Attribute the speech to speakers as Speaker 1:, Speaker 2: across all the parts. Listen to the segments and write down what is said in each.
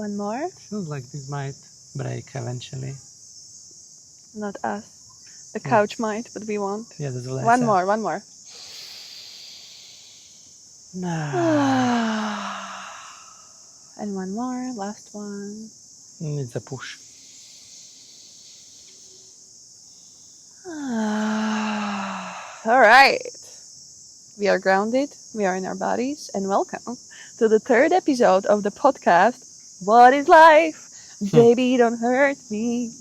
Speaker 1: One more?
Speaker 2: Feels like this might break eventually.
Speaker 1: Not us. The couch might, but we won't.
Speaker 2: Yeah, that's what I
Speaker 1: One
Speaker 2: said.
Speaker 1: more, one more. And one more, last one.
Speaker 2: It's a push.
Speaker 1: All right. We are grounded, we are in our bodies, and welcome to the third episode of the podcast, What is Life? Baby, don't hurt me.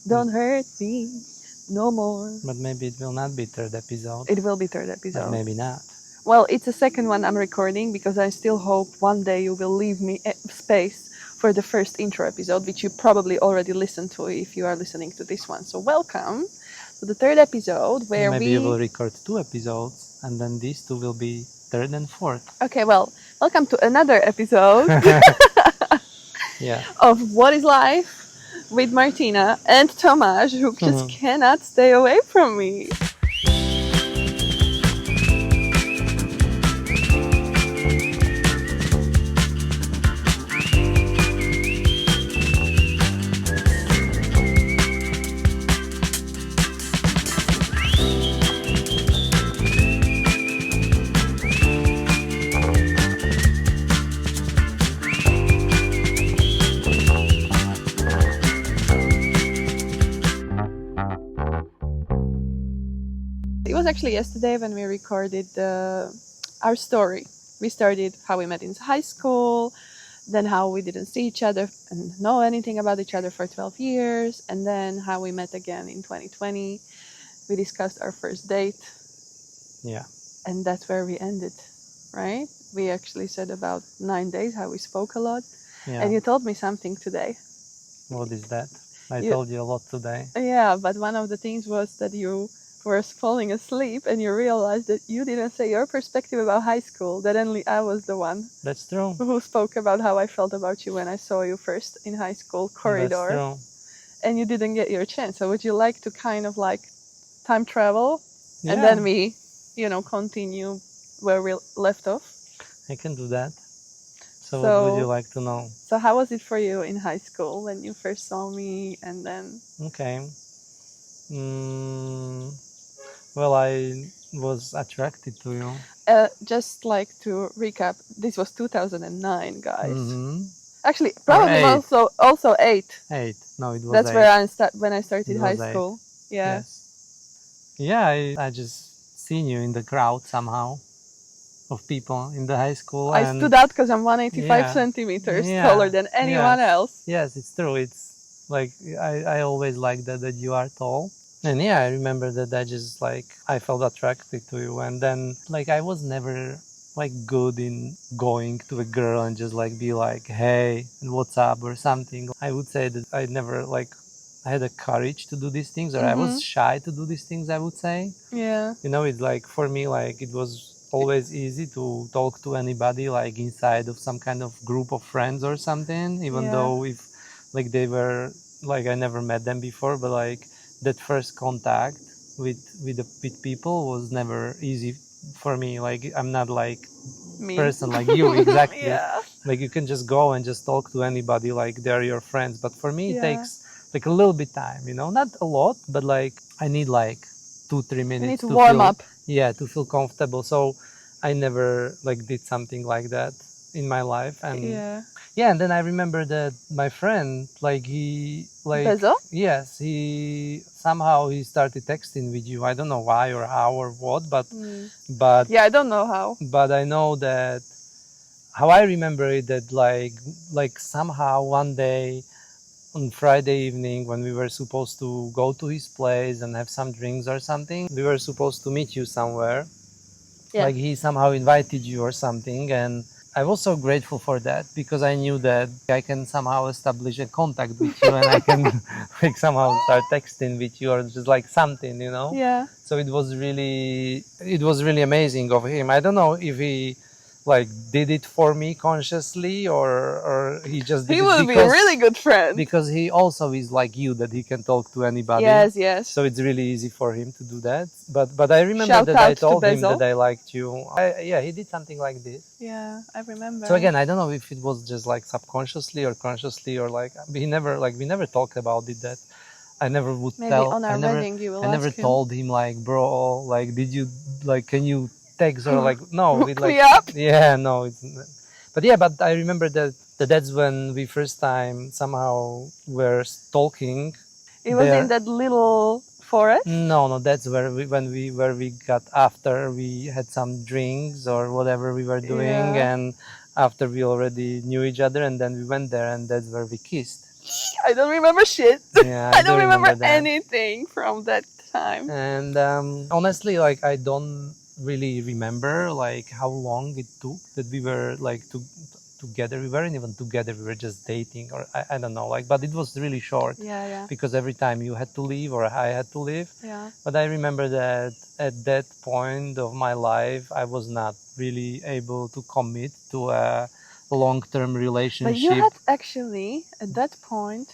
Speaker 1: Don't hurt me no more.
Speaker 2: But maybe it will not be third episode.
Speaker 1: It will be third episode.
Speaker 2: But maybe not.
Speaker 1: Well, it's the second one I'm recording because I still hope one day you will leave me space for the first intro episode, which you probably already listened to if you are listening to this one. So welcome to the third episode where
Speaker 2: maybe you will record 2 episodes and then these 2 will be third and fourth.
Speaker 1: Okay, well, welcome to another episode
Speaker 2: Yeah.
Speaker 1: of What is Life with Martina and Tomasz, who just cannot stay away from me. It was actually yesterday when we recorded our story. We started how we met in high school, then how we didn't see each other and know anything about each other for 12 years, and then how we met again in 2020. We discussed our first date.
Speaker 2: Yeah.
Speaker 1: And that's where we ended, right? We actually said about 9 days, how we spoke a lot.
Speaker 2: Yeah.
Speaker 1: And you told me something today.
Speaker 2: What is that? I told you a lot today.
Speaker 1: Yeah, but one of the things was that you were falling asleep and you realized that you didn't say your perspective about high school, that only I was the one
Speaker 2: That's true.
Speaker 1: who spoke about how I felt about you when I saw you first in high school corridor.
Speaker 2: That's true.
Speaker 1: And you didn't get your chance. So would you like to kind of like time travel
Speaker 2: Yeah.
Speaker 1: and then we, continue where we left off?
Speaker 2: I can do that. So what would you like to know?
Speaker 1: So how was it for you in high school when you first saw me and then...
Speaker 2: Okay. Well, I was attracted to you.
Speaker 1: Just like to recap, this was 2009, guys.
Speaker 2: Mm-hmm.
Speaker 1: Actually, probably also 8.
Speaker 2: 8. No, it was
Speaker 1: That's
Speaker 2: 8.
Speaker 1: where when I started high
Speaker 2: 8.
Speaker 1: school. Yeah.
Speaker 2: Yes. Yeah, I just seen you in the crowd somehow of people in the high school.
Speaker 1: I stood out because I'm 185 centimeters taller than anyone else.
Speaker 2: Yes, it's true. It's like I always like that you are tall. And yeah, I remember that I felt attracted to you. And then I was never good in going to a girl and just be like, hey, what's up or something. I would say that I never I had the courage to do these things, or I was shy to do these things, I would say.
Speaker 1: Yeah.
Speaker 2: It's for me, it was always easy to talk to anybody inside of some kind of group of friends or something, even though if they were I never met them before, but that first contact with people was never easy for me. I'm not
Speaker 1: Me.
Speaker 2: person like you. Exactly.
Speaker 1: Yeah.
Speaker 2: You can just go and just talk to anybody they're your friends, but for me it takes a little bit time, not a lot, but I need 2-3 minutes.
Speaker 1: You need to warm up.
Speaker 2: Yeah, to feel comfortable. So I never did something like that in my life. And and then I remember that my friend, he
Speaker 1: Bezo?
Speaker 2: Yes, he started texting with you. I don't know why or how or what, but
Speaker 1: yeah, I don't know how.
Speaker 2: But I know that how I remember it, that somehow one day on Friday evening when we were supposed to go to his place and have some drinks or something, we were supposed to meet you somewhere.
Speaker 1: Yeah.
Speaker 2: He somehow invited you or something, and I was so grateful for that because I knew that I can somehow establish a contact with you and I can somehow start texting with you or just something,
Speaker 1: Yeah.
Speaker 2: So it was really amazing of him. I don't know if he like did it for me consciously, or he just did
Speaker 1: He
Speaker 2: it
Speaker 1: will be a really good friend.
Speaker 2: because he also is like you, that he can talk to anybody.
Speaker 1: Yes, yes.
Speaker 2: So it's really easy for him to do that. But I remember
Speaker 1: Shout
Speaker 2: that I
Speaker 1: out to
Speaker 2: told him
Speaker 1: Bezel.
Speaker 2: that I liked you. Yeah, he did something like this.
Speaker 1: Yeah, I remember.
Speaker 2: So again, I don't know if it was just like subconsciously or consciously, or like we never talked about it. That I never would
Speaker 1: Maybe
Speaker 2: tell.
Speaker 1: on our wedding you will
Speaker 2: I never
Speaker 1: ask him.
Speaker 2: told him like, bro, like, did you like? Can you text or like? No,
Speaker 1: Hook
Speaker 2: it like
Speaker 1: me up.
Speaker 2: yeah, no. It's, but yeah, but I remember that's when we first time somehow were talking.
Speaker 1: It was
Speaker 2: there.
Speaker 1: in that little forest.
Speaker 2: No, that's where we got after we had some drinks or whatever we were doing,
Speaker 1: Yeah.
Speaker 2: and after we already knew each other, and then we went there, and that's where we kissed.
Speaker 1: I don't remember shit.
Speaker 2: Yeah,
Speaker 1: I don't
Speaker 2: do
Speaker 1: remember
Speaker 2: that.
Speaker 1: anything from that time.
Speaker 2: And honestly, like I don't really remember like how long it took that we were like together. We weren't even together. We were just dating, or I don't know. Like, but it was really short.
Speaker 1: Yeah, yeah.
Speaker 2: Because every time you had to leave or I had to leave.
Speaker 1: Yeah.
Speaker 2: But I remember that at that point of my life, I was not really able to commit to a long-term relationship.
Speaker 1: But you had actually, at that point,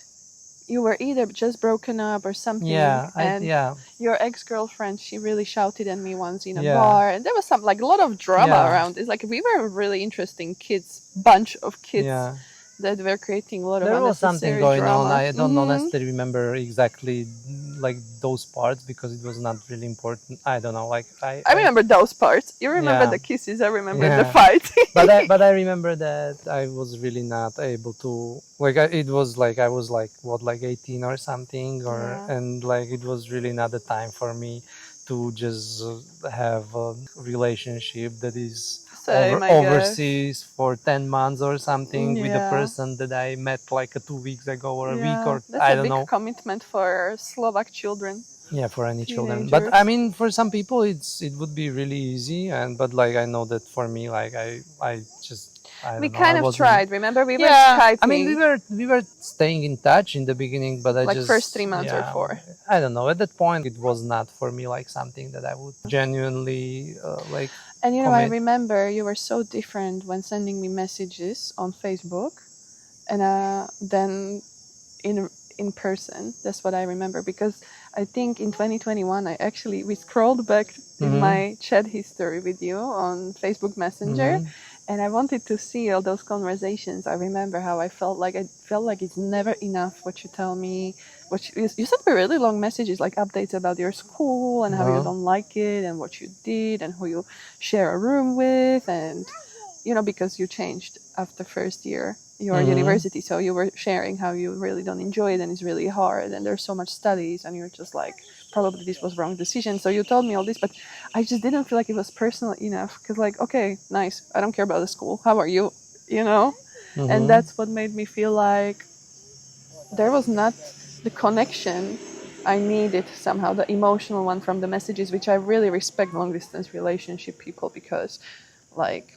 Speaker 1: you were either just broken up or something.
Speaker 2: Yeah,
Speaker 1: and
Speaker 2: yeah.
Speaker 1: Your ex-girlfriend, she really shouted at me once in a
Speaker 2: Yeah.
Speaker 1: bar, and there was some like a lot of drama
Speaker 2: Yeah.
Speaker 1: around. It's like we were a really interesting bunch of kids.
Speaker 2: Yeah.
Speaker 1: That were creating a lot of
Speaker 2: There was something going
Speaker 1: drama.
Speaker 2: on. I don't honestly remember exactly like those parts because it was not really important. I don't know. Like
Speaker 1: I remember those parts. You remember
Speaker 2: Yeah.
Speaker 1: the kisses. I remember
Speaker 2: Yeah.
Speaker 1: the fight.
Speaker 2: but I remember that I was really not able to like. It was like I was like what, like 18 or something, or
Speaker 1: Yeah.
Speaker 2: and like it was really not the time for me to just have a relationship that is
Speaker 1: Same, I guess.
Speaker 2: overseas for 10 months or something with a
Speaker 1: Yeah.
Speaker 2: person that I met like 2 weeks ago or a week, or
Speaker 1: That's
Speaker 2: I
Speaker 1: a
Speaker 2: don't
Speaker 1: big
Speaker 2: know.
Speaker 1: commitment for Slovak children.
Speaker 2: Yeah, for any children.
Speaker 1: Teenagers.
Speaker 2: But I mean, for some people, it would be really easy, but like I know that for me, like I just. I
Speaker 1: We
Speaker 2: don't know,
Speaker 1: kind
Speaker 2: I
Speaker 1: of
Speaker 2: wasn't-
Speaker 1: tried. Remember, we were
Speaker 2: Yeah,
Speaker 1: Skyping.
Speaker 2: I mean, we were staying in touch in the beginning, but I
Speaker 1: Like
Speaker 2: just
Speaker 1: first 3 months or 4.
Speaker 2: I don't know. At that point, it was not for me like something that I would genuinely like.
Speaker 1: And you know, I
Speaker 2: commit.
Speaker 1: remember you were so different when sending me messages on Facebook, and then in person. That's what I remember, because I think in 2021 we scrolled back in my chat history with you on Facebook Messenger. And I wanted to see all those conversations. I remember how I felt like it's never enough what you tell me. You sent me really long messages, like updates about your school and how you don't like it and what you did and who you share a room with, and because you changed after first year your university, so you were sharing how you really don't enjoy it and it's really hard and there's so much studies and you're just like, probably this was wrong decision. So you told me all this, but I just didn't feel like it was personal enough, because like, okay, nice, I don't care about the school, how are you, and that's what made me feel like there was not the connection I needed, somehow the emotional one from the messages, which I really respect long distance relationship people, because like,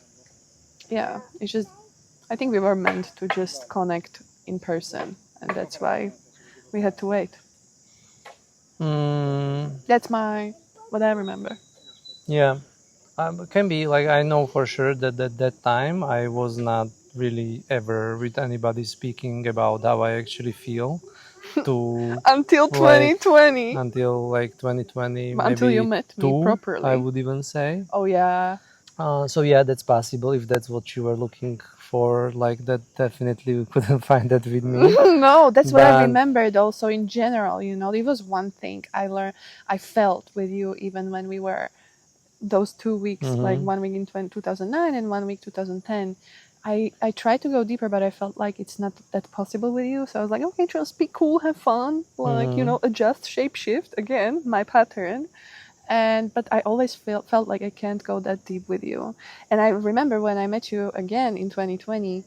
Speaker 1: yeah, it's just, I think we were meant to just connect in person, and that's why we had to wait. That's what I remember.
Speaker 2: Yeah, can be like, I know for sure that at that time I was not really ever with anybody speaking about how I actually feel to
Speaker 1: until 2020.
Speaker 2: Until like 2020,
Speaker 1: until
Speaker 2: maybe
Speaker 1: you met me properly,
Speaker 2: I would even say.
Speaker 1: Oh yeah.
Speaker 2: So yeah, that's possible. If that's what you were looking for, like that, definitely you couldn't find that with me.
Speaker 1: No, that's what I
Speaker 2: But-
Speaker 1: remembered also in general. It was one thing I felt with you, even when we were those 2 weeks, like 1 week in 2009 and 1 week 2010. I tried to go deeper, but I felt like it's not that possible with you. So I was like, okay, just be cool, have fun, like, adjust, shape shift, again, my pattern. But I always felt like I can't go that deep with you. And I remember when I met you again in 2020,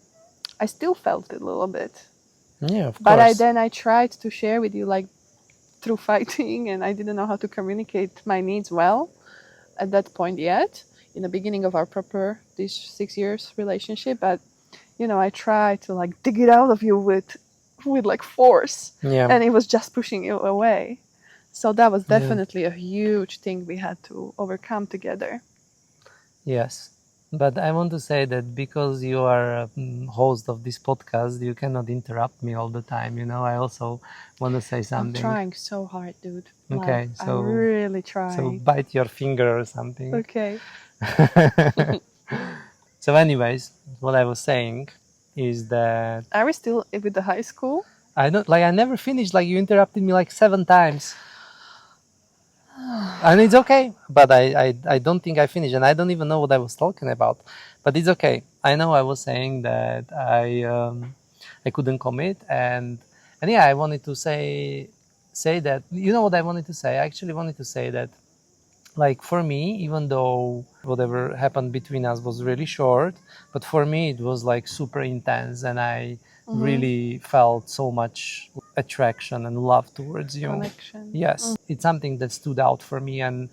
Speaker 1: I still felt it a little bit.
Speaker 2: Yeah, of course.
Speaker 1: But I tried to share with you, like, through fighting, and I didn't know how to communicate my needs well at that point yet, in the beginning of our this 6 years relationship. But, I tried to, like, dig it out of you with like force.
Speaker 2: Yeah.
Speaker 1: And it was just pushing you away. So that was definitely a huge thing we had to overcome together.
Speaker 2: Yes. But I want to say that because you are a host of this podcast, you cannot interrupt me all the time. I also want to say
Speaker 1: I'm
Speaker 2: something.
Speaker 1: trying so hard, dude.
Speaker 2: Okay,
Speaker 1: I'm really
Speaker 2: so
Speaker 1: trying.
Speaker 2: bite your finger or something.
Speaker 1: Okay.
Speaker 2: So, anyways, what I was saying is that
Speaker 1: Are we still with the high school?
Speaker 2: I don't like. I never finished. Like you interrupted me like 7 times. And it's okay, but I don't think I finished, and I don't even know what I was talking about, but it's okay. I know I was saying that I couldn't commit, and yeah, I wanted to say that, what I wanted to say. I actually wanted to say that, like, for me, even though whatever happened between us was really short, but for me it was like super intense, and I really felt so much attraction and love towards you.
Speaker 1: Connection.
Speaker 2: Yes, it's something that stood out for me, and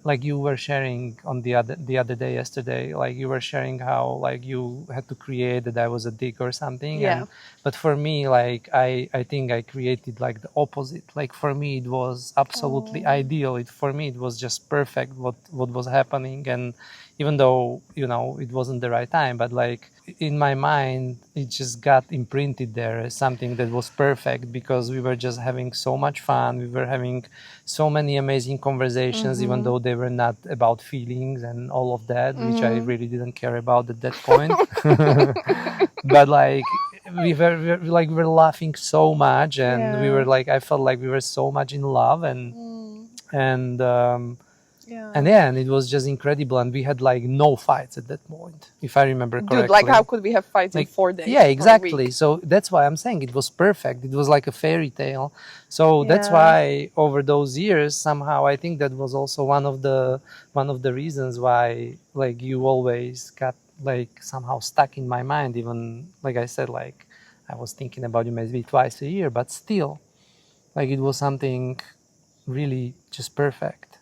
Speaker 2: like you were sharing on the other day, yesterday, like you were sharing how like you had to create that I was a dick or something.
Speaker 1: Yeah.
Speaker 2: But for me, like I think I created like the opposite. Like for me it was absolutely ideal. For me it was just perfect what was happening. And even though it wasn't the right time, but like in my mind it just got imprinted there as something that was perfect, because we were just having so much fun. We were having so many amazing conversations, even though they were not about feelings and all of that, which I really didn't care about at that point. But like we were laughing so much, and we were like, I felt like we were so much in love, and and it was just incredible, and we had like no fights at that point, if I remember correctly.
Speaker 1: Dude, like how could we have fights in
Speaker 2: Like,
Speaker 1: 4 days?
Speaker 2: yeah,
Speaker 1: or a
Speaker 2: exactly.
Speaker 1: week?
Speaker 2: So that's why I'm saying it was perfect. It was like a fairy tale. So that's
Speaker 1: Yeah.
Speaker 2: why over those years, somehow I think that was also one of the reasons why like you always got like somehow stuck in my mind. Even like I said, like I was thinking about you maybe twice a year, but still, like it was something really just perfect.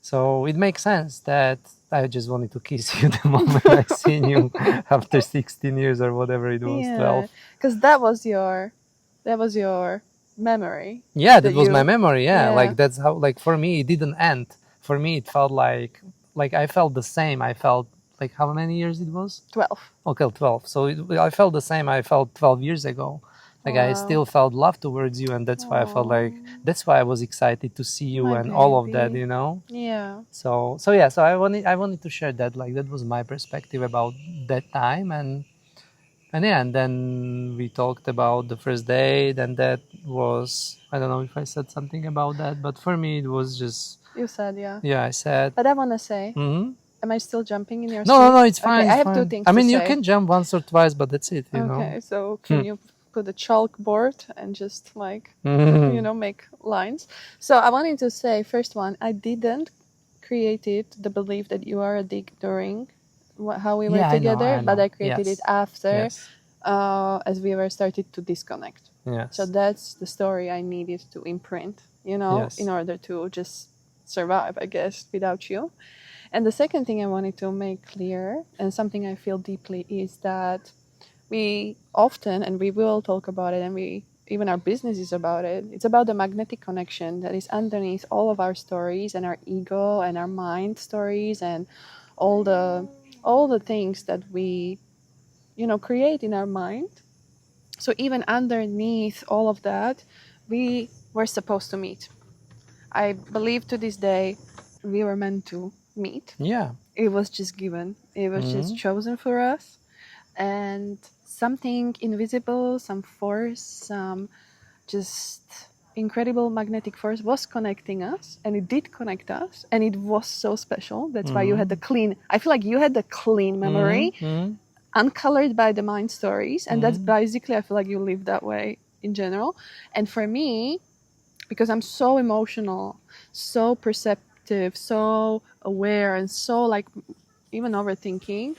Speaker 2: So it makes sense that I just wanted to kiss you the moment I seen you after 16 years or whatever it was, 12.
Speaker 1: Because that was your memory.
Speaker 2: Yeah, that
Speaker 1: that
Speaker 2: was my
Speaker 1: you
Speaker 2: memory. Yeah,
Speaker 1: yeah
Speaker 2: like that's how, like for me it didn't end. For me it felt like I felt the same. I felt like how many years it was?
Speaker 1: 12.
Speaker 2: Okay, 12. So I felt the same I felt 12 years ago. Like I
Speaker 1: Wow.
Speaker 2: still felt love towards you, and that's why I felt like that's why I was excited to see you
Speaker 1: My
Speaker 2: and all of that,
Speaker 1: baby.
Speaker 2: you know?
Speaker 1: Yeah.
Speaker 2: So yeah, so I wanted to share that, like that was my perspective about that time. And yeah, and then we talked about the first date, and that was, I don't know if I said something about that, but for me it was just,
Speaker 1: You said yeah.
Speaker 2: yeah, I said.
Speaker 1: But I want to say,
Speaker 2: Hmm.
Speaker 1: am I still jumping in your
Speaker 2: No, no,
Speaker 1: speech?
Speaker 2: no, it's fine,
Speaker 1: Okay, I
Speaker 2: it's
Speaker 1: have two
Speaker 2: fine.
Speaker 1: things
Speaker 2: I
Speaker 1: to
Speaker 2: mean, you
Speaker 1: say.
Speaker 2: can jump once or twice, but that's it.
Speaker 1: Okay, so can you put a chalkboard and just like make lines? So I wanted to say, first one, I didn't created the belief that you are a dick during how we were
Speaker 2: Yeah, I know,
Speaker 1: together,
Speaker 2: I
Speaker 1: but
Speaker 2: know.
Speaker 1: I created it
Speaker 2: Yes,
Speaker 1: after,
Speaker 2: yes,
Speaker 1: as we were started to disconnect. So
Speaker 2: yes,
Speaker 1: that's the story I needed to imprint,
Speaker 2: yes.
Speaker 1: in order to just survive, I guess, without you. And the second thing I wanted to make clear, and something I feel deeply, is that we often, and we will talk about it, and even our business is about it. It's about the magnetic connection that is underneath all of our stories and our ego and our mind stories and all the things that we create in our mind. So even underneath all of that, we were supposed to meet. I believe to this day we were meant to meet.
Speaker 2: Yeah.
Speaker 1: It was just given. It was just chosen for us. And something invisible, some force, some just incredible magnetic force was connecting us, and it did connect us, and it was so special. That's why you had I feel like you had the clean memory, uncolored by the mind stories, and that's basically, I feel like you live that way in general. And for me, because I'm so emotional, so perceptive, so aware, and so like even overthinking,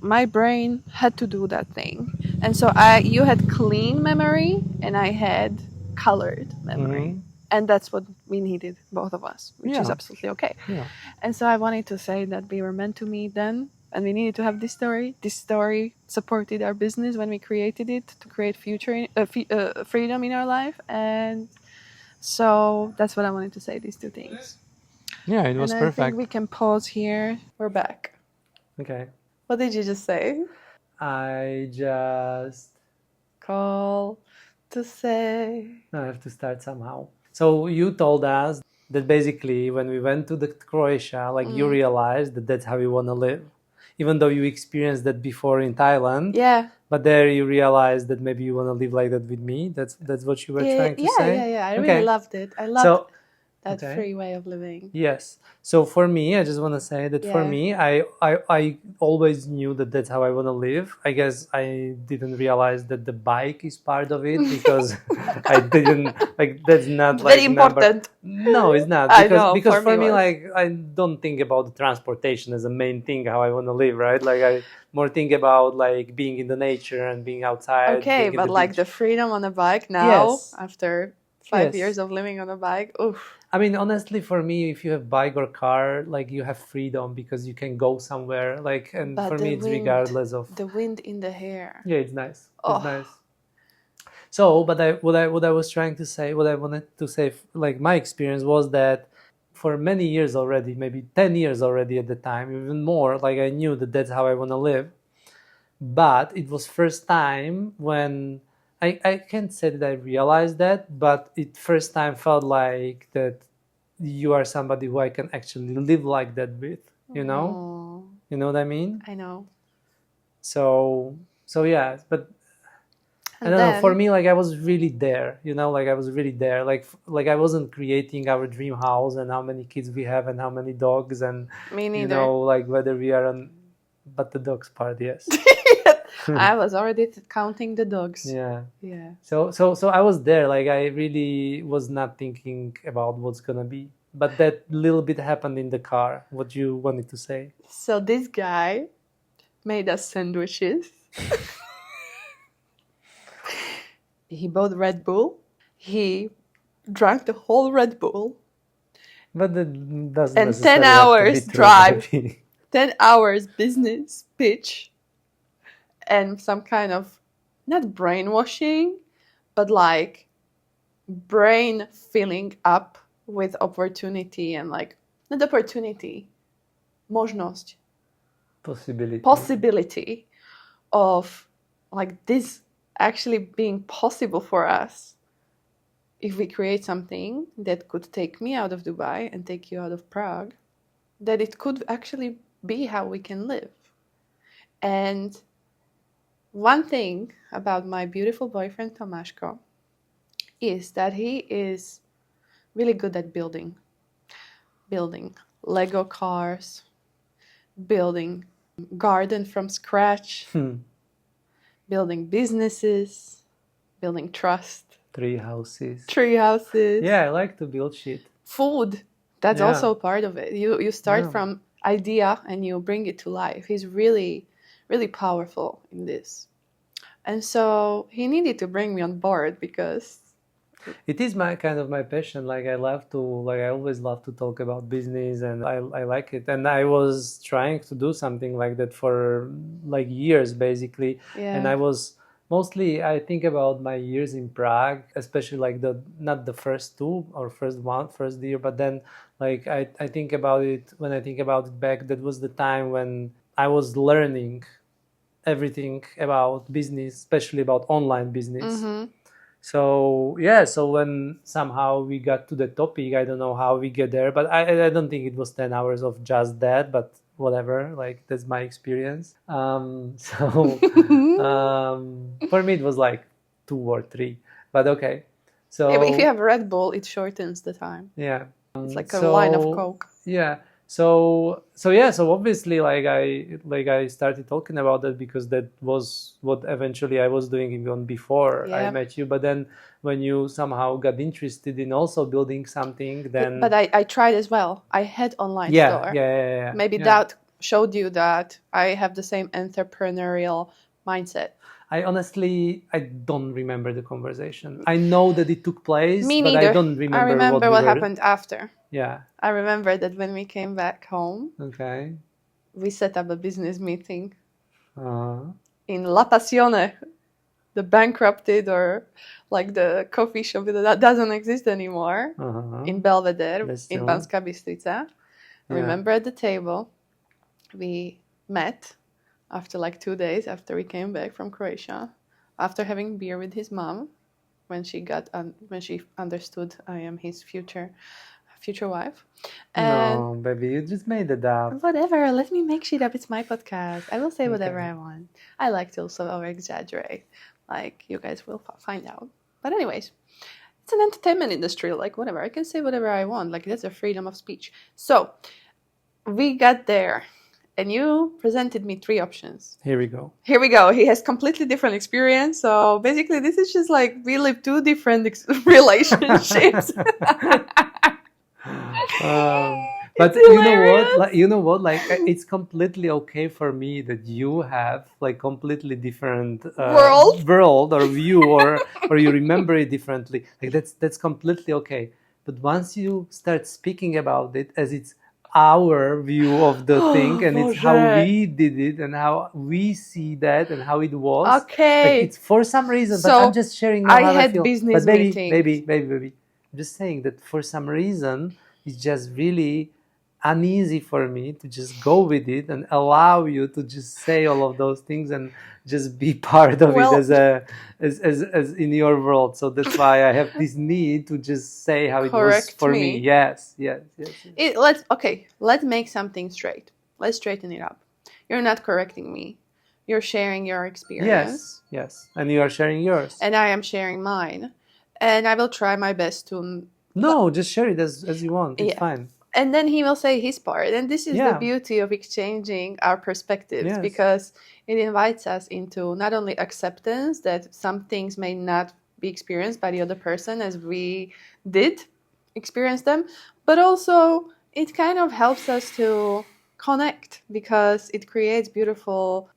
Speaker 1: my brain had to do that thing. And so you had clean memory and I had colored memory. And that's what we needed, both of us, which is
Speaker 2: Yeah.
Speaker 1: absolutely okay.
Speaker 2: Yeah.
Speaker 1: And so I wanted to say that we were meant to meet then, and we needed to have this story. This story supported our business when we created it to create freedom in our life. And so that's what I wanted to say, these two things.
Speaker 2: Yeah, it
Speaker 1: And
Speaker 2: was
Speaker 1: I think
Speaker 2: perfect.
Speaker 1: we can pause here. We're back.
Speaker 2: Okay.
Speaker 1: What did you just say?
Speaker 2: I just
Speaker 1: Call to say.
Speaker 2: I have to start somehow. So you told us that basically when we went to the Croatia, like you realized that that's how you want to live, even though you experienced that before in Thailand.
Speaker 1: Yeah.
Speaker 2: But there you realized that maybe you want to live like that with me. That's what you were trying to say.
Speaker 1: Yeah. I really
Speaker 2: Okay.
Speaker 1: loved it. I loved
Speaker 2: So
Speaker 1: that
Speaker 2: okay.
Speaker 1: free way of living.
Speaker 2: Yes. So for me, I just want to say that for
Speaker 1: Yeah.
Speaker 2: me, I always knew that that's how I want to live. I guess I didn't realize that the bike is part of it because I didn't like that's not
Speaker 1: It's
Speaker 2: like
Speaker 1: very
Speaker 2: number.
Speaker 1: important.
Speaker 2: No, it's not
Speaker 1: I
Speaker 2: because
Speaker 1: know,
Speaker 2: because
Speaker 1: for me
Speaker 2: for me
Speaker 1: was.
Speaker 2: like I don't think about the transportation as a main thing how I want to live, right? Like I more think about like being in the nature and being outside,
Speaker 1: Okay,
Speaker 2: being at
Speaker 1: but
Speaker 2: the
Speaker 1: like
Speaker 2: beach.
Speaker 1: the freedom on a bike now,
Speaker 2: Yes.
Speaker 1: after 5
Speaker 2: Yes.
Speaker 1: years of living on a bike, oof.
Speaker 2: I mean, honestly, for me, if you have bike or car, like you have freedom because you can go somewhere. Like, and
Speaker 1: But
Speaker 2: for me, it's regardless of.
Speaker 1: the wind in the hair.
Speaker 2: Yeah, it's nice. It's
Speaker 1: Oh,
Speaker 2: nice. So, but what I was trying to say, what I wanted to say, like my experience was that for many years already, maybe 10 years already at the time, even more. Like I knew that that's how I want to live. But it was first time when I can't say that I realized that, but it first time felt like that you are somebody who I can actually live like that with, you know?
Speaker 1: oh,
Speaker 2: You know what I mean?
Speaker 1: I know.
Speaker 2: So yeah, but I
Speaker 1: And
Speaker 2: don't know, for
Speaker 1: then,
Speaker 2: me like I was really there, like I was really there. Like I wasn't creating our dream house and how many kids we have and how many dogs and
Speaker 1: me neither.
Speaker 2: like whether we are on but the dogs part, yes.
Speaker 1: I was already counting the dogs.
Speaker 2: Yeah.
Speaker 1: Yeah.
Speaker 2: So I was there. Like I really was not thinking about what's gonna be. But that little bit happened in the car. What you wanted to say?
Speaker 1: So this guy made us sandwiches. He bought Red Bull. He drank the whole Red Bull.
Speaker 2: But that doesn't
Speaker 1: And 10
Speaker 2: necessarily have to be
Speaker 1: hours
Speaker 2: true,
Speaker 1: drive,
Speaker 2: maybe.
Speaker 1: 10 hours business pitch, and some kind of, not brainwashing, but like brain filling up with opportunity and like, not opportunity, možnost, possibility of like this actually being possible for us if we create something that could take me out of Dubai and take you out of Prague, that it could actually be how we can live. And one thing about my beautiful boyfriend Tomashko is that he is really good at building Lego cars, building garden from scratch, building businesses, building trust,
Speaker 2: Tree houses.
Speaker 1: tree houses.
Speaker 2: Yeah, I like to build shit.
Speaker 1: Food. That's
Speaker 2: Yeah.
Speaker 1: also part of it. You start
Speaker 2: Yeah.
Speaker 1: from idea and you bring it to life. He's really, really powerful in this. And so he needed to bring me on board because
Speaker 2: It is my passion. Like I always love to talk about business and I like it. And I was trying to do something like that for like years basically. And I was mostly I think about my years in Prague, especially like not the first two or first year, but then like I think about it when I think about it back, that was the time when I was learning everything about business, especially about online business. So yeah, so when somehow we got to the topic, I don't know how we get there, but I don't think it was 10 hours of just that, but whatever, like that's my experience. For me it was like 2 or 3, but okay. So
Speaker 1: yeah, but if you have Red Bull, it shortens the time.
Speaker 2: yeah,
Speaker 1: It's like a line of Coke.
Speaker 2: Yeah. So obviously I started talking about that because that was what eventually I was doing even before I met you. But then when you somehow got interested in also building something, then
Speaker 1: but I tried as well. I had online store.
Speaker 2: Yeah.
Speaker 1: Maybe that showed you that I have the same entrepreneurial mindset.
Speaker 2: I don't remember the conversation. I know that it took place,
Speaker 1: Me
Speaker 2: but
Speaker 1: neither.
Speaker 2: I don't remember.
Speaker 1: I remember what happened after.
Speaker 2: Yeah.
Speaker 1: I remember that when we came back home,
Speaker 2: okay,
Speaker 1: we set up a business meeting in La Passione. the bankrupted or like the coffee shop that doesn't exist anymore in Belvedere
Speaker 2: That's
Speaker 1: in
Speaker 2: true.
Speaker 1: Banska Bystrica. I remember at the table we met after like 2 days after we came back from Croatia, after having beer with his mom, when she understood I am his future wife. And
Speaker 2: No, baby, you just made it up.
Speaker 1: whatever, let me make shit up. It's my podcast. I will say whatever
Speaker 2: Okay.
Speaker 1: I want. I like to also over exaggerate, like you guys will find out. But anyways, it's an entertainment industry. Like whatever, I can say whatever I want. Like that's a freedom of speech. So we got there, and you presented me 3 options.
Speaker 2: Here we go.
Speaker 1: Here we go. He has completely different experience. So basically, this is just like we live 2 different relationships.
Speaker 2: But
Speaker 1: It's
Speaker 2: you know what?
Speaker 1: hilarious.
Speaker 2: Like, you know what? Like, it's completely okay for me that you have like completely different world or view, or you remember it differently. Like that's completely okay. But once you start speaking about it as it's our view of the thing, and it's how we did it and how we see that and how it was.
Speaker 1: Okay.
Speaker 2: Like it's for some reason.
Speaker 1: So,
Speaker 2: but I'm just sharing now
Speaker 1: I
Speaker 2: how I
Speaker 1: had
Speaker 2: feel.
Speaker 1: business
Speaker 2: But baby,
Speaker 1: meetings.
Speaker 2: baby. I'm just saying that for some reason it's just really uneasy for me to just go with it and allow you to just say all of those things and just be part of it as in your world. So that's why I have this need to just say how it was
Speaker 1: Correct
Speaker 2: for
Speaker 1: me.
Speaker 2: me. Yes.
Speaker 1: Let's make something straight. Let's straighten it up. You're not correcting me. You're sharing your experience.
Speaker 2: Yes. And you are sharing yours.
Speaker 1: And I am sharing mine. And I will try my best to.
Speaker 2: No, just share it as you want. It's fine.
Speaker 1: And then he will say his part. And this is the beauty of exchanging our perspectives, because it invites us into not only acceptance that some things may not be experienced by the other person as we did experience them, but also it kind of helps us to connect, because it creates beautiful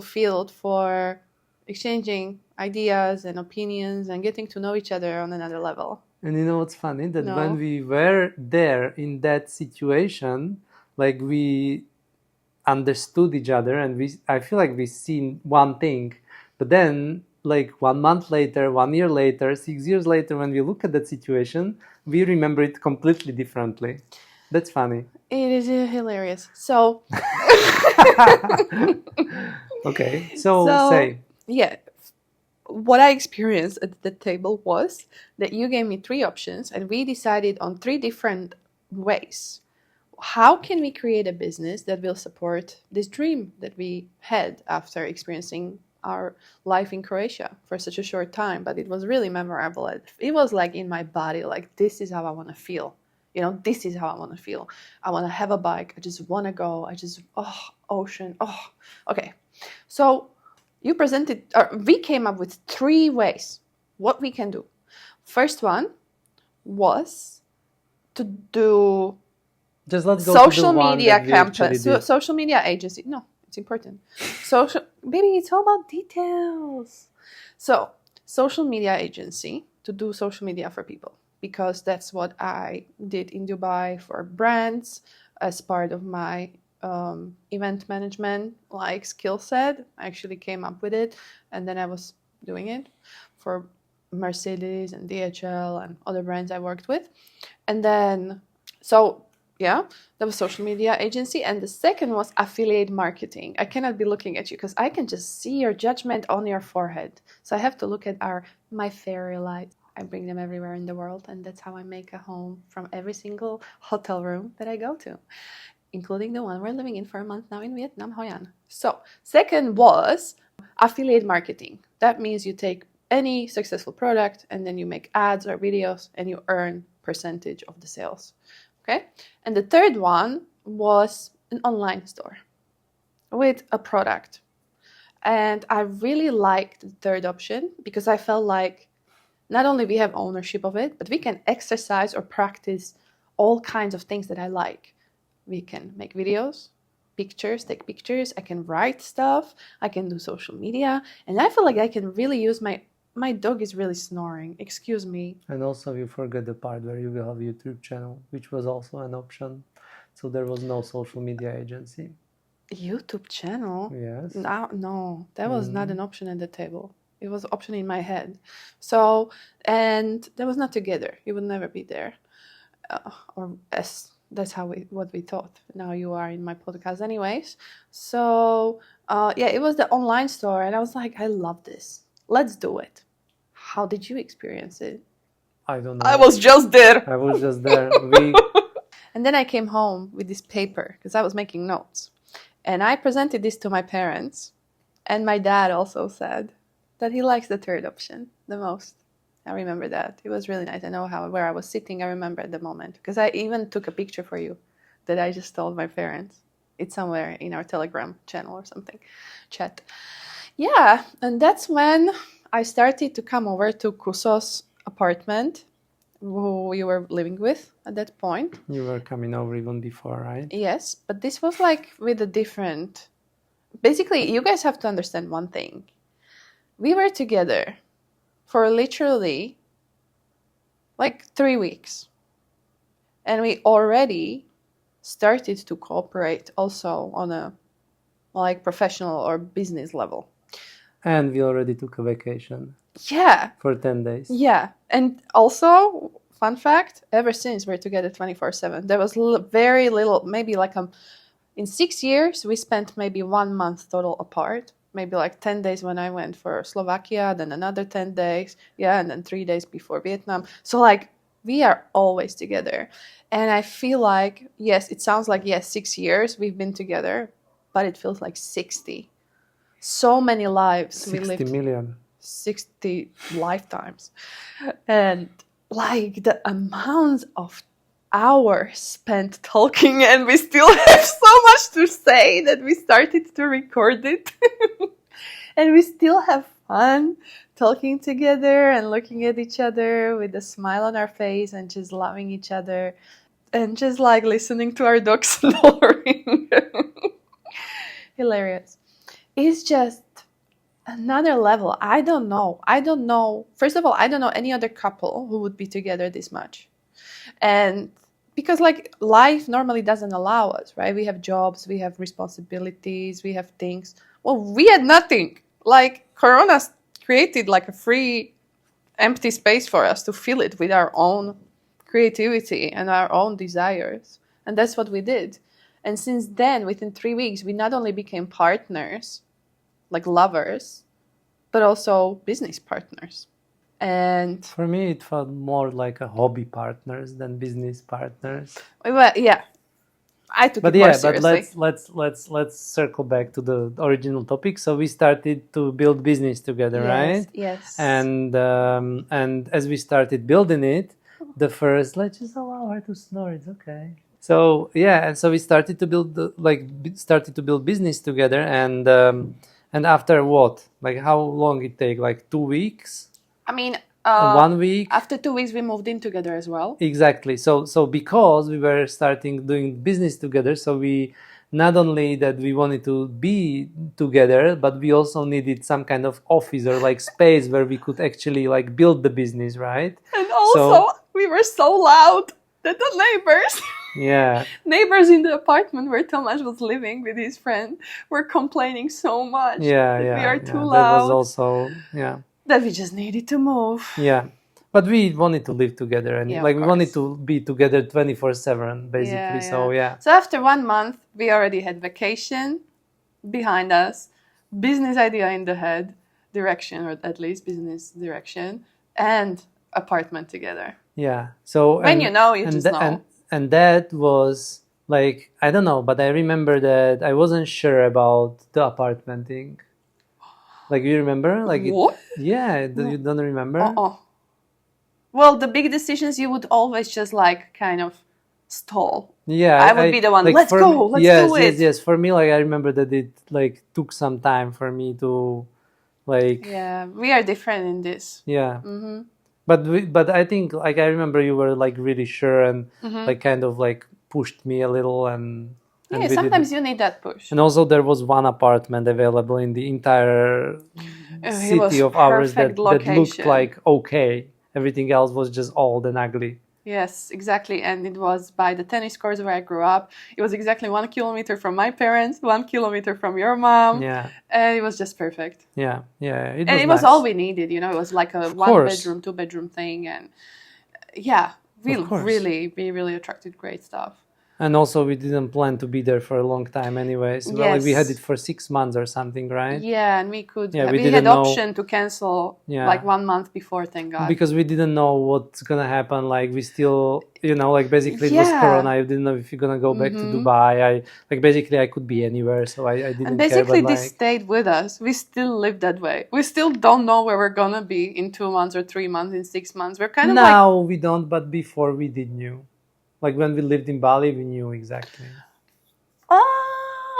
Speaker 1: field for exchanging ideas and opinions and getting to know each other on another level.
Speaker 2: And you know what's funny? That when we were there in that situation, like we understood each other, and I feel like we seen one thing. But then like 1 month later, 1 year later, 6 years later, when we look at that situation, we remember it completely differently. That's funny.
Speaker 1: It is hilarious. So
Speaker 2: okay, so say.
Speaker 1: Yeah, what I experienced at the table was that you gave me 3 options and we decided on 3 different ways. How can we create a business that will support this dream that we had after experiencing our life in Croatia for such a short time? But it was really memorable. It was like in my body, like this is how I want to feel. This is how I want to feel. I want to have a bike. I just want to go. Ocean. Okay. So we came up with 3 ways what we can do. First one was to do
Speaker 2: just let's go
Speaker 1: social
Speaker 2: to the
Speaker 1: media
Speaker 2: campaign.
Speaker 1: Social media agency. No, it's important. Baby, it's all about details. So, social media agency to do social media for people, because that's what I did in Dubai for brands as part of my event management skill set. I actually came up with it, and then I was doing it for Mercedes and DHL and other brands I worked with. And then that was social media agency. And the second was affiliate marketing. I cannot be looking at you because I can just see your judgment on your forehead. So I have to look at my fairy lights. I bring them everywhere in the world, and that's how I make a home from every single hotel room that I go to, including the one we're living in for a month now in Vietnam, Hoi An. So, second was affiliate marketing. That means you take any successful product and then you make ads or videos and you earn percentage of the sales. Okay? And the third one was an online store with a product. And I really liked the third option because I felt like not only we have ownership of it, but we can exercise or practice all kinds of things that I like. We can make videos, take pictures, I can write stuff, I can do social media, and I feel like I can really use my dog is really snoring, excuse me.
Speaker 2: And also you forget the part where you will have a YouTube channel, which was also an option. So there was no social media agency.
Speaker 1: YouTube channel?
Speaker 2: Yes.
Speaker 1: No, that was not an option at the table. It was an option in my head. So, and that was not together. You would never be there. Or as that's what we thought. Now you are in my podcast anyways. So yeah, it was the online store, and I was like, I love this. Let's do it. How did you experience it?
Speaker 2: I don't know.
Speaker 1: I was just there.
Speaker 2: I was just there.
Speaker 1: And then I came home with this paper because I was making notes. And I presented this to my parents. And my dad also said that he likes the third option the most. I remember that. It was really nice. I know where I was sitting. I remember at the moment. Because I even took a picture for you that I just told my parents. It's somewhere in our Telegram channel or something. Chat. Yeah. And that's when I started to come over to Kuso's apartment, who you were living with at that point.
Speaker 2: You were coming over even before, right?
Speaker 1: Yes, but this was like with a different... Basically, you guys have to understand one thing. We were together for literally like 3 weeks. And we already started to cooperate also on a like professional or business level.
Speaker 2: And we already took a vacation.
Speaker 1: Yeah.
Speaker 2: For 10 days.
Speaker 1: Yeah. And also, fun fact, ever since we're together 24/7, there was very little, maybe like in 6 years, we spent maybe 1 month total apart. Maybe like 10 days when I went for Slovakia, then another 10 days. Yeah, and then 3 days before Vietnam. So like, we are always together. And I feel like, yes, it sounds like, yes, 6 years we've been together, but it feels like 60. So many lives we lived.
Speaker 2: 60 million.
Speaker 1: 60 lifetimes. And like the amount of hours spent talking, and we still have so much to say that we started to record it. And we still have fun talking together and looking at each other with a smile on our face and just loving each other and just like listening to our dog snoring. Hilarious. It's just another level. I don't know. First of all, I don't know any other couple who would be together this much. And because like life normally doesn't allow us, right? We have jobs, we have responsibilities, we have things. Well, we had nothing. Like Corona created like a free empty space for us to fill it with our own creativity and our own desires. And that's what we did. And since then, within 3 weeks, we not only became partners, like lovers, but also business partners. And
Speaker 2: for me, it felt more like a hobby partners than business partners.
Speaker 1: Well, yeah, I took it more seriously.
Speaker 2: But let's circle back to the original topic. So we started to build business together, right?
Speaker 1: Yes.
Speaker 2: And as we started building it, let's just allow her to snore. It's okay. So yeah, and so we started to build business together, and after what? Like how long it take? Like 2 weeks?
Speaker 1: I mean,
Speaker 2: 1 week.
Speaker 1: After 2 weeks, we moved in together as well.
Speaker 2: Exactly. So because we were starting doing business together, so we not only that we wanted to be together, but we also needed some kind of office or like space where we could actually like build the business, right?
Speaker 1: And also, we were so loud that the neighbors in the apartment where Tomasz was living with his friend were complaining so much. We are too loud.
Speaker 2: That was also
Speaker 1: that we just needed to move.
Speaker 2: Yeah. But we wanted to live together, and we wanted to be together 24/7, basically. So
Speaker 1: after 1 month, we already had vacation behind us, business idea in the head, direction, or at least business direction, and apartment together.
Speaker 2: Yeah. So
Speaker 1: when you just know.
Speaker 2: And that was like, I don't know, but I remember that I wasn't sure about the apartment thing. Like, you remember? Like,
Speaker 1: what?
Speaker 2: You don't remember?
Speaker 1: Well, the big decisions you would always just like kind of stall.
Speaker 2: Yeah,
Speaker 1: I would be the one. Like, let's do it.
Speaker 2: Yes. For me, like I remember that it like took some time for me to, like.
Speaker 1: Yeah, we are different in this.
Speaker 2: Yeah. Mm-hmm. But I think like I remember you were like really sure and like kind of like pushed me a little and.
Speaker 1: Yeah, sometimes you need that push.
Speaker 2: And also there was one apartment available in the entire city of ours that looked like okay. Everything else was just old and ugly.
Speaker 1: Yes, exactly. And it was by the tennis courts where I grew up. It was exactly 1 kilometer from my parents, 1 kilometer from your mom.
Speaker 2: Yeah,
Speaker 1: And it was just perfect.
Speaker 2: yeah, yeah. It
Speaker 1: And
Speaker 2: was
Speaker 1: it was all
Speaker 2: nice.
Speaker 1: we needed, you know, it was like a
Speaker 2: Of
Speaker 1: one
Speaker 2: course,
Speaker 1: bedroom, 2 bedroom thing. And yeah,
Speaker 2: of course.
Speaker 1: we really attracted great stuff.
Speaker 2: And also, we didn't plan to be there for a long time, anyways. Well, like we had it
Speaker 1: Yes.
Speaker 2: for 6 months or something, right?
Speaker 1: Yeah, and
Speaker 2: Yeah, we
Speaker 1: we had
Speaker 2: didn't know.
Speaker 1: option to cancel like
Speaker 2: Yeah,
Speaker 1: 1 month before, thank God.
Speaker 2: because we didn't know what's gonna happen. Like we still, like basically it was
Speaker 1: Yeah.
Speaker 2: Corona. You didn't know if you're gonna go back to
Speaker 1: Mm-hmm.
Speaker 2: Dubai. I like basically I could be anywhere, so I
Speaker 1: And
Speaker 2: didn't care. But
Speaker 1: basically, this
Speaker 2: like,
Speaker 1: stayed with us. We still live that way. We still don't know where we're gonna be in 2 months or 3 months, in 6 months. We're kind of like,
Speaker 2: now we don't. But before we did knew. Like when we lived in Bali, we knew exactly.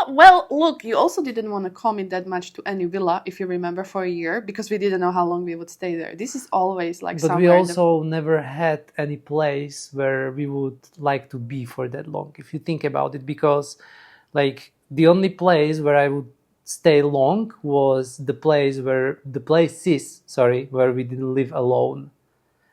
Speaker 1: well, look, you also didn't want to commit that much to any villa, if you remember, for a year because we didn't know how long we would stay there. This is always like
Speaker 2: But we
Speaker 1: somewhere in the.
Speaker 2: also never had any place where we would like to be for that long. If you think about it, because like the only place where I would stay long was the places, sorry, where we didn't live alone.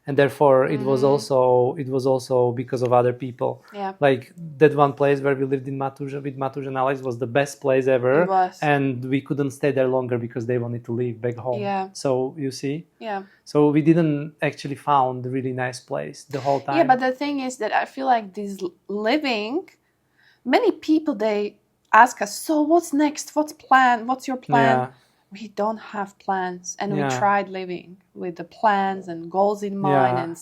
Speaker 2: And therefore it was also because of other people.
Speaker 1: Yeah,
Speaker 2: Like that one place where we lived in Matuja with Matuja and Alex was the best place
Speaker 1: it
Speaker 2: ever,
Speaker 1: was.
Speaker 2: and we couldn't stay there longer because they wanted to leave back home.
Speaker 1: Yeah.
Speaker 2: So you see,
Speaker 1: Yeah.
Speaker 2: so we didn't actually found a really nice place the whole time.
Speaker 1: Yeah, but the thing is that I feel like this living, many people they ask us, so what's next? What's plan? What's your plan?
Speaker 2: Yeah.
Speaker 1: We don't have plans, and we
Speaker 2: Yeah.
Speaker 1: tried living with the plans and goals in mind,
Speaker 2: Yeah.
Speaker 1: and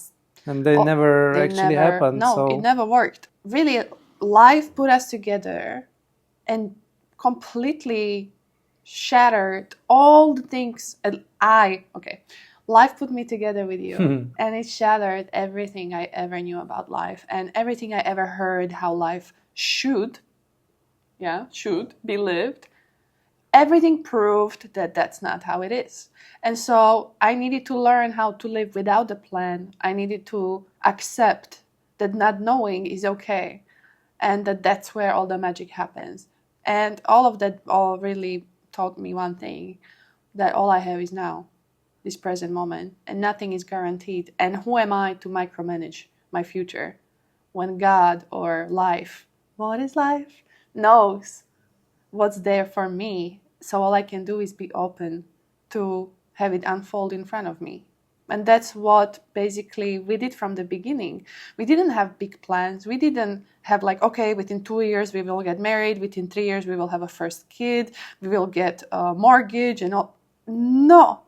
Speaker 2: And they
Speaker 1: Oh,
Speaker 2: never
Speaker 1: they
Speaker 2: actually
Speaker 1: never.
Speaker 2: happened.
Speaker 1: No,
Speaker 2: So
Speaker 1: it never worked. Really, life put us together and completely shattered all the things. And life put me together with you, and it shattered everything I ever knew about life and everything I ever heard how life should be lived. Everything proved that that's not how it is. And so I needed to learn how to live without a plan. I needed to accept that not knowing is okay and that that's where all the magic happens. And all of that all really taught me one thing, that all I have is now, this present moment, and nothing is guaranteed. And who am I to micromanage my future when God or life, what is life, knows what's there for me. So all I can do is be open to have it unfold in front of me. And that's what basically we did from the beginning. We didn't have big plans. We didn't have like, okay, within 2 years we will get married. Within 3 years we will have a first kid. We will get a mortgage and all. No,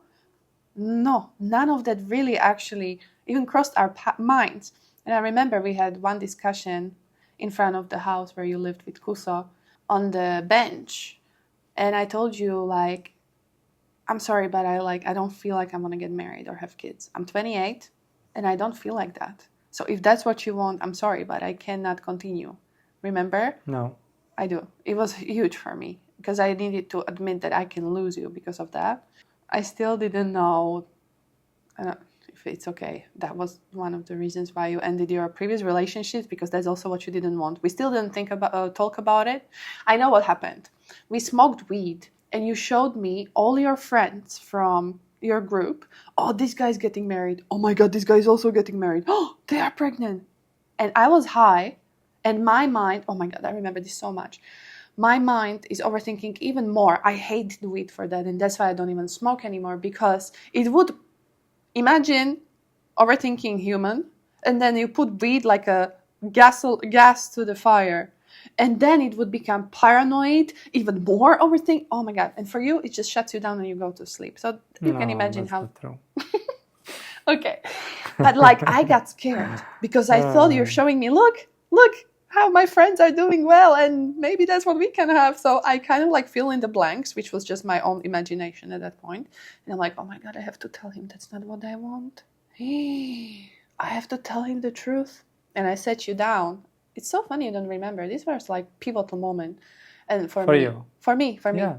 Speaker 1: none of that really actually even crossed our minds. And I remember we had one discussion in front of the house where you lived with Kuso on the bench, and I told you like, I'm sorry, but I don't feel like I'm gonna get married or have kids. I'm 28 and I don't feel like that. So if that's what you want, I'm sorry, but I cannot continue. Remember?
Speaker 2: no.
Speaker 1: I do. It was huge for me because I needed to admit that I can lose you because of that. I still didn't know if it's okay. That was one of the reasons why you ended your previous relationships, because that's also what you didn't want. We still didn't talk about it. I know what happened. We smoked weed, and you showed me all your friends from your group. Oh, this guy's getting married. Oh my God, this guy is also getting married. Oh, they are pregnant. And I was high, and my mind, oh my God, I remember this so much. My mind is overthinking even more. I hate the weed for that, and that's why I don't even smoke anymore, because it would, imagine overthinking human, and then you put weed like a gas to the fire, and then it would become paranoid, even more overthink. Oh my God. And for you, it just shuts you down and you go to sleep. So you can imagine
Speaker 2: that's
Speaker 1: how.
Speaker 2: not true.
Speaker 1: Okay. But like, I got scared because I thought you're showing me, look how my friends are doing well, and maybe that's what we can have. So I kind of like fill in the blanks, which was just my own imagination at that point. And I'm like, oh my God, I have to tell him that's not what I want. I have to tell him the truth. And I set you down. It's so funny you don't remember. This was like pivotal moment. And for me.
Speaker 2: You.
Speaker 1: For me.
Speaker 2: Yeah.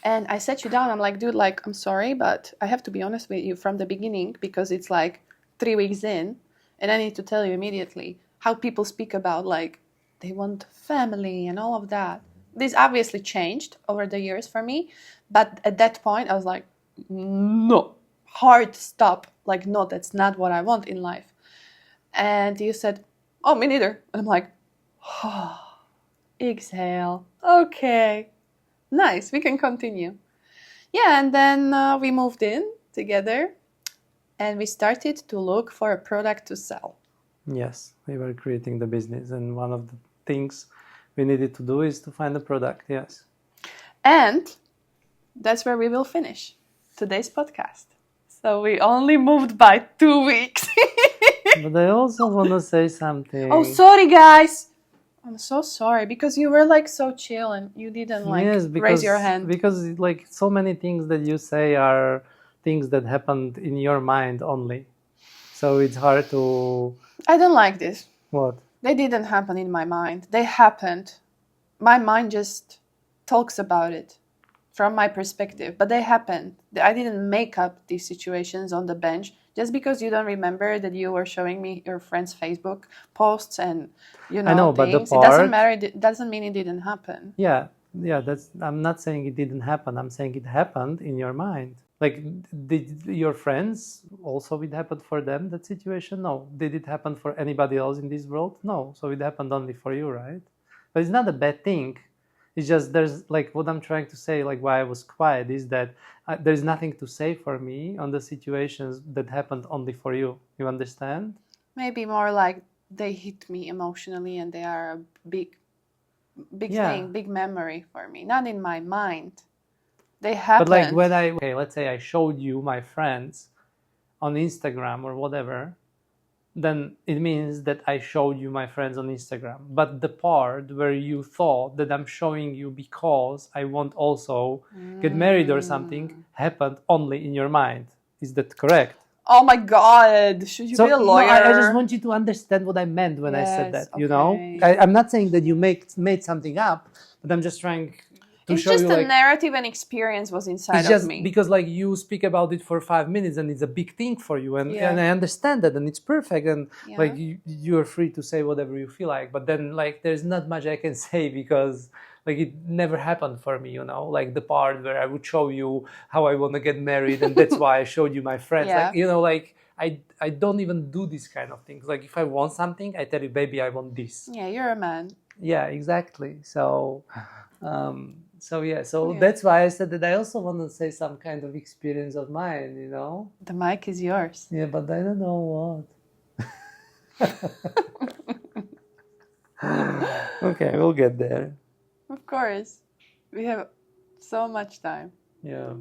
Speaker 1: And I set you down. I'm like, dude, like, I'm sorry, but I have to be honest with you from the beginning, because it's like 3 weeks in, and I need to tell you immediately how people speak about like they want family and all of that. This obviously changed over the years for me, but at that point I was like, no, hard stop. Like, no, that's not what I want in life. And you said, "Oh, me neither." And I'm like, "Oh, exhale. Okay, nice. We can continue." Yeah, and then we moved in together, and we started to look for a product to sell.
Speaker 2: Yes, we were creating the business, and one of the things we needed to do is to find a product. Yes.
Speaker 1: And that's where we will finish today's podcast. So we only moved by 2 weeks.
Speaker 2: But I also want to say something.
Speaker 1: Oh, sorry, guys. I'm so sorry because you were like so chill and you didn't like
Speaker 2: Yes,
Speaker 1: raise your hand.
Speaker 2: because like so many things that you say are things that happened in your mind only. So it's hard to
Speaker 1: I don't like this.
Speaker 2: what?
Speaker 1: They didn't happen in my mind. They happened. My mind just talks about it from my perspective, but they happened. I didn't make up these situations on the bench. Just because you don't remember that you were showing me your friend's Facebook posts and
Speaker 2: I know, but the
Speaker 1: things, it doesn't
Speaker 2: part-
Speaker 1: matter. It doesn't mean it didn't happen.
Speaker 2: Yeah, that's I'm not saying it didn't happen. I'm saying it happened in your mind. Like, did your friends also it happened for them, that situation? No. Did it happen for anybody else in this world? No. So it happened only for you, right? But it's not a bad thing. It's just there's like what I'm trying to say, like why I was quiet is that there's nothing to say for me on the situations that happened only for you. You understand?
Speaker 1: Maybe more like they hit me emotionally and they are a big
Speaker 2: Yeah.
Speaker 1: thing, big memory for me. Not in my mind. They happened.
Speaker 2: But like when okay, let's say I showed you my friends on Instagram or whatever, then it means that I showed you my friends on Instagram. But the part where you thought that I'm showing you because I want also get married or something happened only in your mind. Is that correct?
Speaker 1: Oh my God! Should you be a lawyer?
Speaker 2: No, I just want you to understand what I meant when I said that.
Speaker 1: Yes,
Speaker 2: You know,
Speaker 1: okay.
Speaker 2: I'm not saying that you made something up, but I'm just trying to
Speaker 1: It's
Speaker 2: show
Speaker 1: just
Speaker 2: you
Speaker 1: a
Speaker 2: like
Speaker 1: narrative and experience was inside
Speaker 2: it's
Speaker 1: of
Speaker 2: just
Speaker 1: me.
Speaker 2: because like you speak about it for 5 minutes and it's a big thing for you and
Speaker 1: Yeah.
Speaker 2: I understand that and it's perfect and
Speaker 1: Yeah.
Speaker 2: like you're free to say whatever you feel like, but then like there's not much I can say because like it never happened for me, you know, like the part where I would show you how I want to get married and that's why I showed you my friends.
Speaker 1: Yeah.
Speaker 2: Like, you know, like I don't even do these kind of things. Like if I want something, I tell you, baby, I want this.
Speaker 1: Yeah, you're a man.
Speaker 2: Yeah, exactly. So that's why I said that I also want to say some kind of experience of mine, you know.
Speaker 1: The mic is yours.
Speaker 2: Yeah, but I don't know what. Okay, we'll get there.
Speaker 1: Of course. We have so much time.
Speaker 2: Yeah.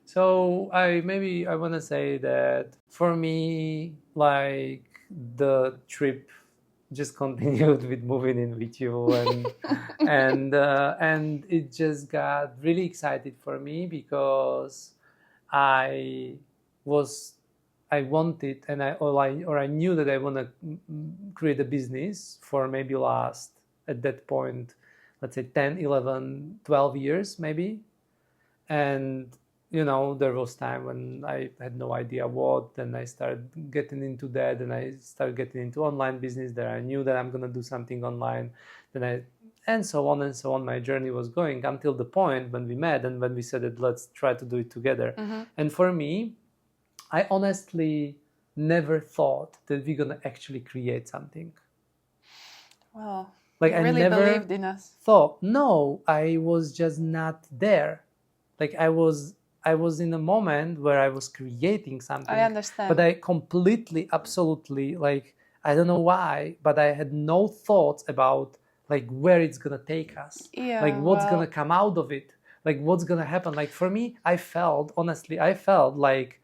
Speaker 2: So I want to say that for me, like the trip just continued with moving in with you and it just got really excited for me because I wanted and I knew that I want to create a business for maybe last at that point, let's say 10, 11, 12 years maybe. And you know, there was time when I had no idea what, then I started getting into that, and I started getting into online business. There I knew that I'm going to do something online, and so on and so on. My journey was going until the point when we met and when we said that let's try to do it together. Mm-hmm. And for me, I honestly never thought that we're going to actually create something.
Speaker 1: Wow.
Speaker 2: Like
Speaker 1: you
Speaker 2: I
Speaker 1: really
Speaker 2: never
Speaker 1: believed in us.
Speaker 2: Thought, no, I was just not there. Like I was in a moment where I was creating something.
Speaker 1: I understand.
Speaker 2: But I completely, absolutely, like, I don't know why, but I had no thoughts about like where it's going to take us.
Speaker 1: Yeah,
Speaker 2: like what's going to come out of it. Like what's going to happen. Like for me, I felt like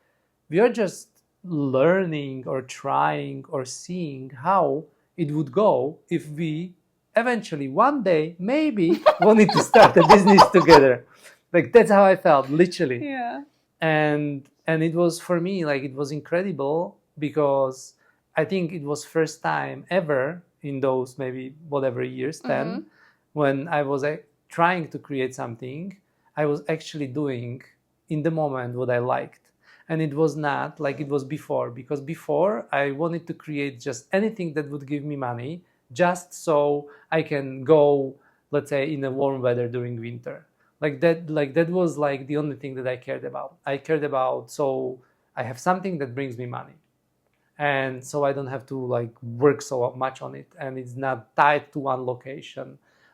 Speaker 2: we are just learning or trying or seeing how it would go if we eventually one day maybe wanted to start a business together. Like that's how I felt, literally.
Speaker 1: Yeah.
Speaker 2: And it was for me like it was incredible because I think it was first time ever in those maybe whatever years 10 when I was trying to create something. I was actually doing in the moment what I liked, and it was not like it was before, because before I wanted to create just anything that would give me money just so I can go, let's say, in a warm weather during winter. Like that was like the only thing that I cared about. I cared about, so I have something that brings me money. and so I don't have to like work so much on it, and it's not tied to one location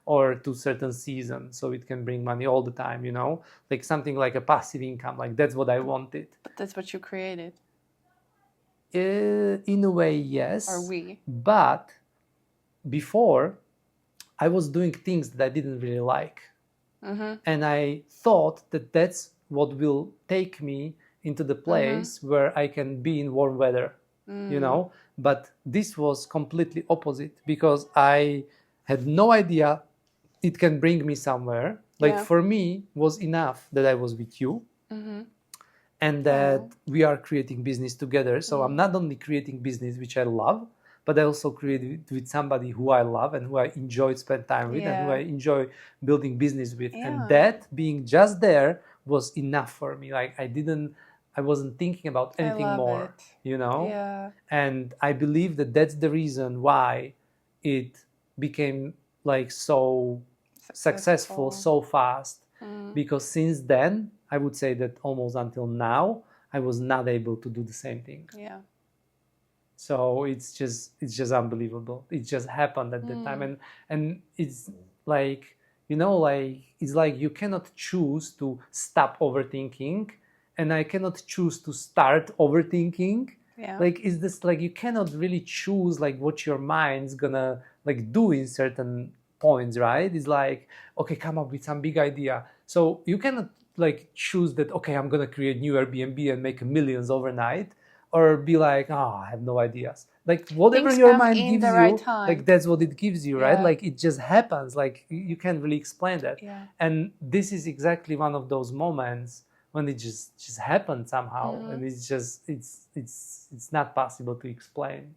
Speaker 2: or to certain season, so it can bring money all the time, you know, like something like a passive income. Like that's what I wanted.
Speaker 1: But that's what you created.
Speaker 2: In a way, yes.
Speaker 1: Or we.
Speaker 2: But before, I was doing things that I didn't really like. And I thought that that's what will take me into the place where I can be in warm weather, you know. But this was completely opposite, because I had no idea it can bring me somewhere. Like for me, was enough that I was with you, and that we are creating business together. So I'm not only creating business which I love, but I also create it with somebody who I love and who I enjoy spend time with, and who I enjoy building business with. And that being just there was enough for me. Like I wasn't thinking about anything more, you know?
Speaker 1: Yeah.
Speaker 2: And I believe that that's the reason why it became like so successful so fast. Because since then, I would say that almost until now, I was not able to do the same thing.
Speaker 1: Yeah.
Speaker 2: So it's just unbelievable. It just happened at the time, and it's like, you know, like it's like you cannot choose to stop overthinking, and I cannot choose to start overthinking.
Speaker 1: Yeah.
Speaker 2: Like, is this like you cannot really choose like what your mind's gonna like do in certain points, right? It's like, okay, come up with some big idea. So you cannot like choose that, okay, I'm gonna create new Airbnb and make millions overnight, or be like, oh, I have no ideas. Like whatever
Speaker 1: Things
Speaker 2: your
Speaker 1: come
Speaker 2: mind
Speaker 1: in
Speaker 2: gives
Speaker 1: the
Speaker 2: you,
Speaker 1: right time.
Speaker 2: like that's what it gives you, right?
Speaker 1: Yeah.
Speaker 2: Like it just happens. Like you can't really explain that.
Speaker 1: Yeah.
Speaker 2: And this is exactly one of those moments when it just happened somehow, and it's not possible to explain.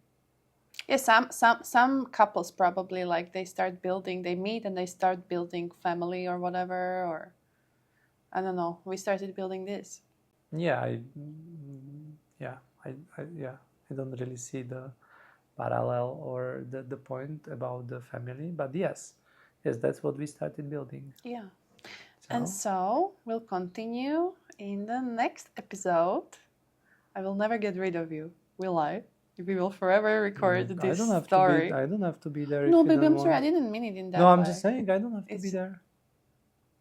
Speaker 1: Yeah, some couples probably like they meet and they start building family or whatever, or I don't know. We started building this.
Speaker 2: Yeah, I don't really see the parallel or the point about the family, but yes, that's what we started building.
Speaker 1: Yeah. And so we'll continue in the next episode. I will never get rid of you, will I? We will forever record this story.
Speaker 2: I don't have to be there.
Speaker 1: No,
Speaker 2: if you
Speaker 1: baby,
Speaker 2: don't
Speaker 1: I'm sorry.
Speaker 2: want.
Speaker 1: I didn't mean it in that
Speaker 2: No, I'm
Speaker 1: way.
Speaker 2: just saying I don't have to be there.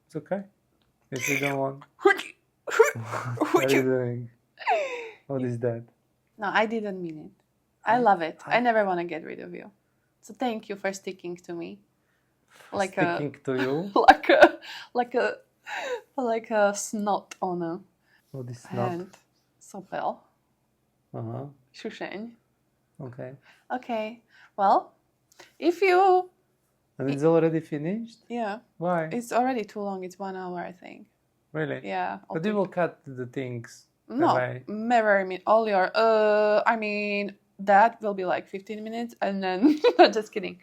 Speaker 2: It's okay. If you don't want. What are you doing? What is that?
Speaker 1: No, I didn't mean it. I love it. I never want to get rid of you. So thank you for sticking to me.
Speaker 2: Sticking to you?
Speaker 1: like a snot on a
Speaker 2: What is snot?
Speaker 1: hand. Sopel.
Speaker 2: Uh-huh.
Speaker 1: Šušeň.
Speaker 2: Okay.
Speaker 1: Okay. Well, if you...
Speaker 2: And it's already finished?
Speaker 1: Yeah.
Speaker 2: Why?
Speaker 1: It's already too long. It's 1 hour, I think.
Speaker 2: Really?
Speaker 1: Yeah.
Speaker 2: But you will cut the things.
Speaker 1: No,
Speaker 2: away.
Speaker 1: never. I mean, all your... that will be like 15 minutes and then... Just kidding.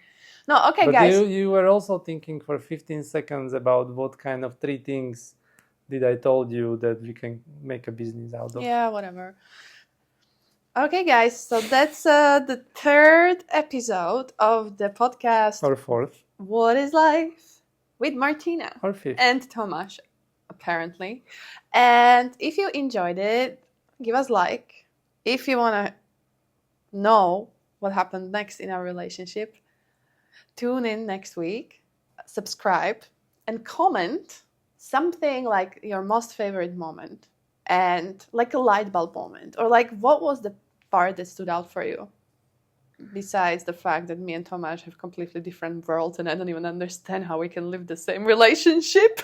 Speaker 1: No, okay,
Speaker 2: but
Speaker 1: guys.
Speaker 2: You were also thinking for 15 seconds about what kind of 3 things did I told you that we can make a business out of.
Speaker 1: Yeah, whatever. Okay, guys. So that's the 3rd episode of the podcast.
Speaker 2: Or 4th.
Speaker 1: What is Life? With Martina.
Speaker 2: Or 5th.
Speaker 1: And Tomasz, apparently. And if you enjoyed it, give us like. If you want to know what happened next in our relationship, tune in next week, subscribe, and comment something like your most favorite moment, and like a light bulb moment, or like what was the part that stood out for you, besides the fact that me and Tomasz have completely different worlds and I don't even understand how we can live the same relationship.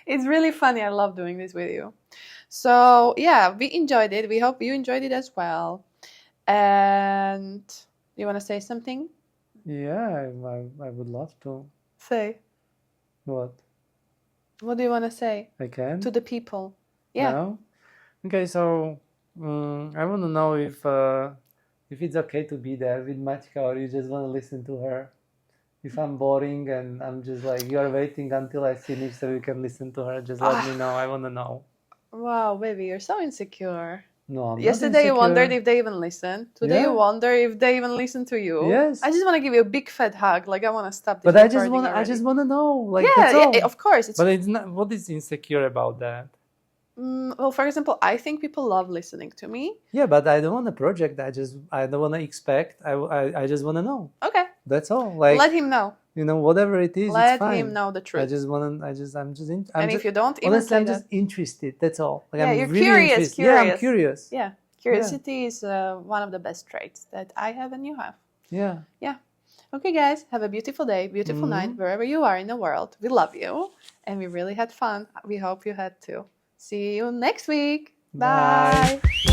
Speaker 1: It's really funny. I love doing this with you. So yeah, we enjoyed it. We hope you enjoyed it as well. And you want to say something?
Speaker 2: Yeah, I would love to.
Speaker 1: Say.
Speaker 2: What?
Speaker 1: What do you want to say?
Speaker 2: I can?
Speaker 1: To the people. Yeah.
Speaker 2: No? Okay, so I want to know if it's okay to be there with Matka, or you just want to listen to her. If I'm boring and I'm just like, you're waiting until I finish so you can listen to her, just let me know. I want to know.
Speaker 1: Wow, baby, you're so insecure.
Speaker 2: No, I'm
Speaker 1: Yesterday
Speaker 2: not insecure.
Speaker 1: you wondered if they even listen. Today you wonder if they even listen to you.
Speaker 2: Yes.
Speaker 1: I just want to give you a big fat hug. Like I want to stop this.
Speaker 2: But I just want to know. Like,
Speaker 1: yeah,
Speaker 2: that's all.
Speaker 1: of course.
Speaker 2: But it's not. What is insecure about that?
Speaker 1: Well, for example, I think people love listening to me.
Speaker 2: Yeah, but I don't want to project. I don't want to expect. I just want to know.
Speaker 1: Okay.
Speaker 2: That's all. Like,
Speaker 1: let him know.
Speaker 2: Whatever it is,
Speaker 1: Let
Speaker 2: it's fine.
Speaker 1: him know the truth.
Speaker 2: I just want to.
Speaker 1: And if you don't, even
Speaker 2: honestly,
Speaker 1: say
Speaker 2: I'm
Speaker 1: that.
Speaker 2: just interested. That's all. Like,
Speaker 1: Yeah,
Speaker 2: I'm
Speaker 1: you're
Speaker 2: really
Speaker 1: curious.
Speaker 2: interested. Yeah, I'm curious.
Speaker 1: Yeah, curiosity is one of the best traits that I have and you have.
Speaker 2: Yeah.
Speaker 1: Yeah. Okay, guys, have a beautiful day, beautiful night, wherever you are in the world. We love you, and we really had fun. We hope you had too. See you next week. Bye.
Speaker 2: Bye.